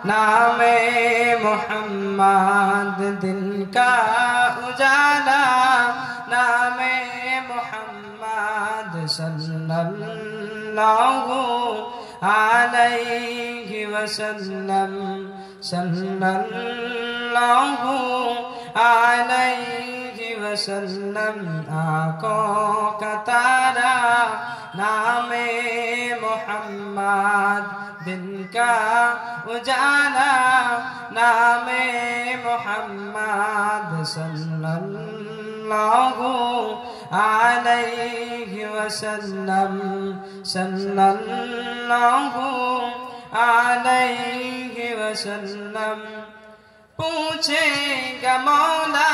नामे मोहम्मद दिल का उजाला, नामे मोहम्मद सल्लल्लाहु अलैहि वसल्लम, सल्लल्लाहु अलैहि वसल्लम। आँखों का तारा नामे मोहम्मद दिल का उजाला, नामे मोहम्मद सल्लल्लाहु अलैहि वसल्लम, सल्लल्लाहु अलैहि वसल्लम। पूछेगा मौला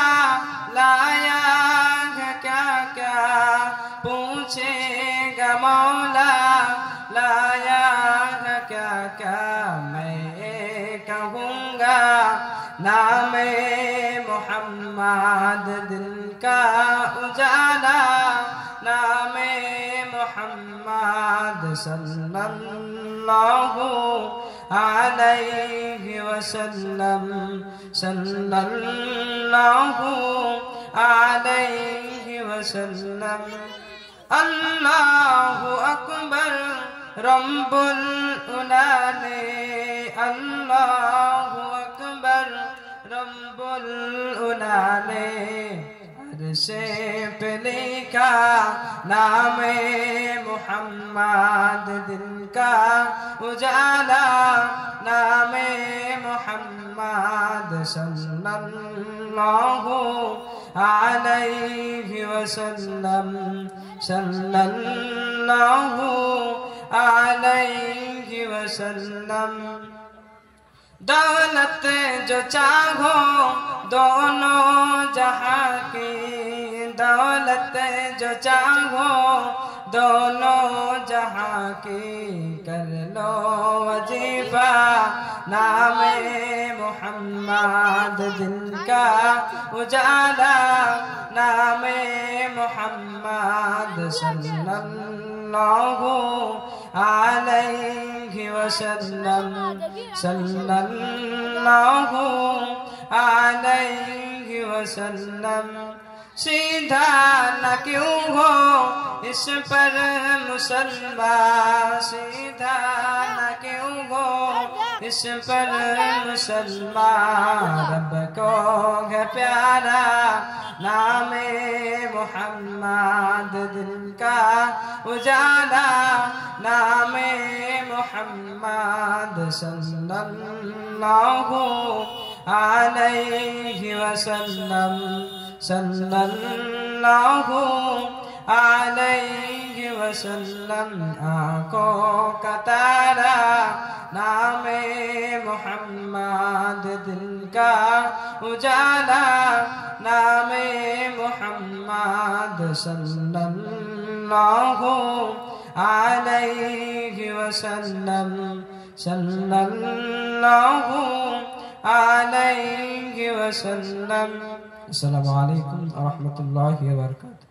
लाया है क्या क्या, पूछेगा मौला लाया है क्या क्या। मैं कहूँगा नामे मोहम्मद दिल का उजाला, नामे मोहम्मद सल्लल्लाहु अलैहि वसल्लम, सल्लल्लाहु अलैहि वसल्लम। अल्लाहु अकबर रब्बुल उला ने, अल्लाहु अकबर रब्बुल उला ने। अर्शे पे लिखा नामे मोहम्मद दिल का उजाला, नामे मोहम्मद सल्लल्लाहु अलैहि वसल्लम, सल्लल्लाहु अलैहि वसल्लम। दौलत जो चाहो दोनों जहां की, दौलत जो चाहो दोनों जहां की। कर लो वजीफा नामे मोहम्मद दिल का उजाला, नामे मोहम्मद सल्लल्लाहु अलैहि वसल्लम, सल्लल्लाहु अलैहि वसल्लम। सीधा न क्यों हो इस पर मुसलमान, सीधा न क्यों हो इस पर मुसलमान। रब को है प्यारा नामे मोहम्मद दिल का उजाला, नामे मोहम्मद सल्लल्लाहु अलैहि वसल्लम, सल्लल्लाहु अलैहि वसल्लम। आँखों का तारा नामे मोहम्मद दिल का उजाला, नामे मोहम्मद सल्लल्लाहु अलैहि वसल्लम, सल्लल्लाहु अलैहि वसल्लम। अस्सलामु अलैकुम व रहमतुल्लाहि व बरकातुहू।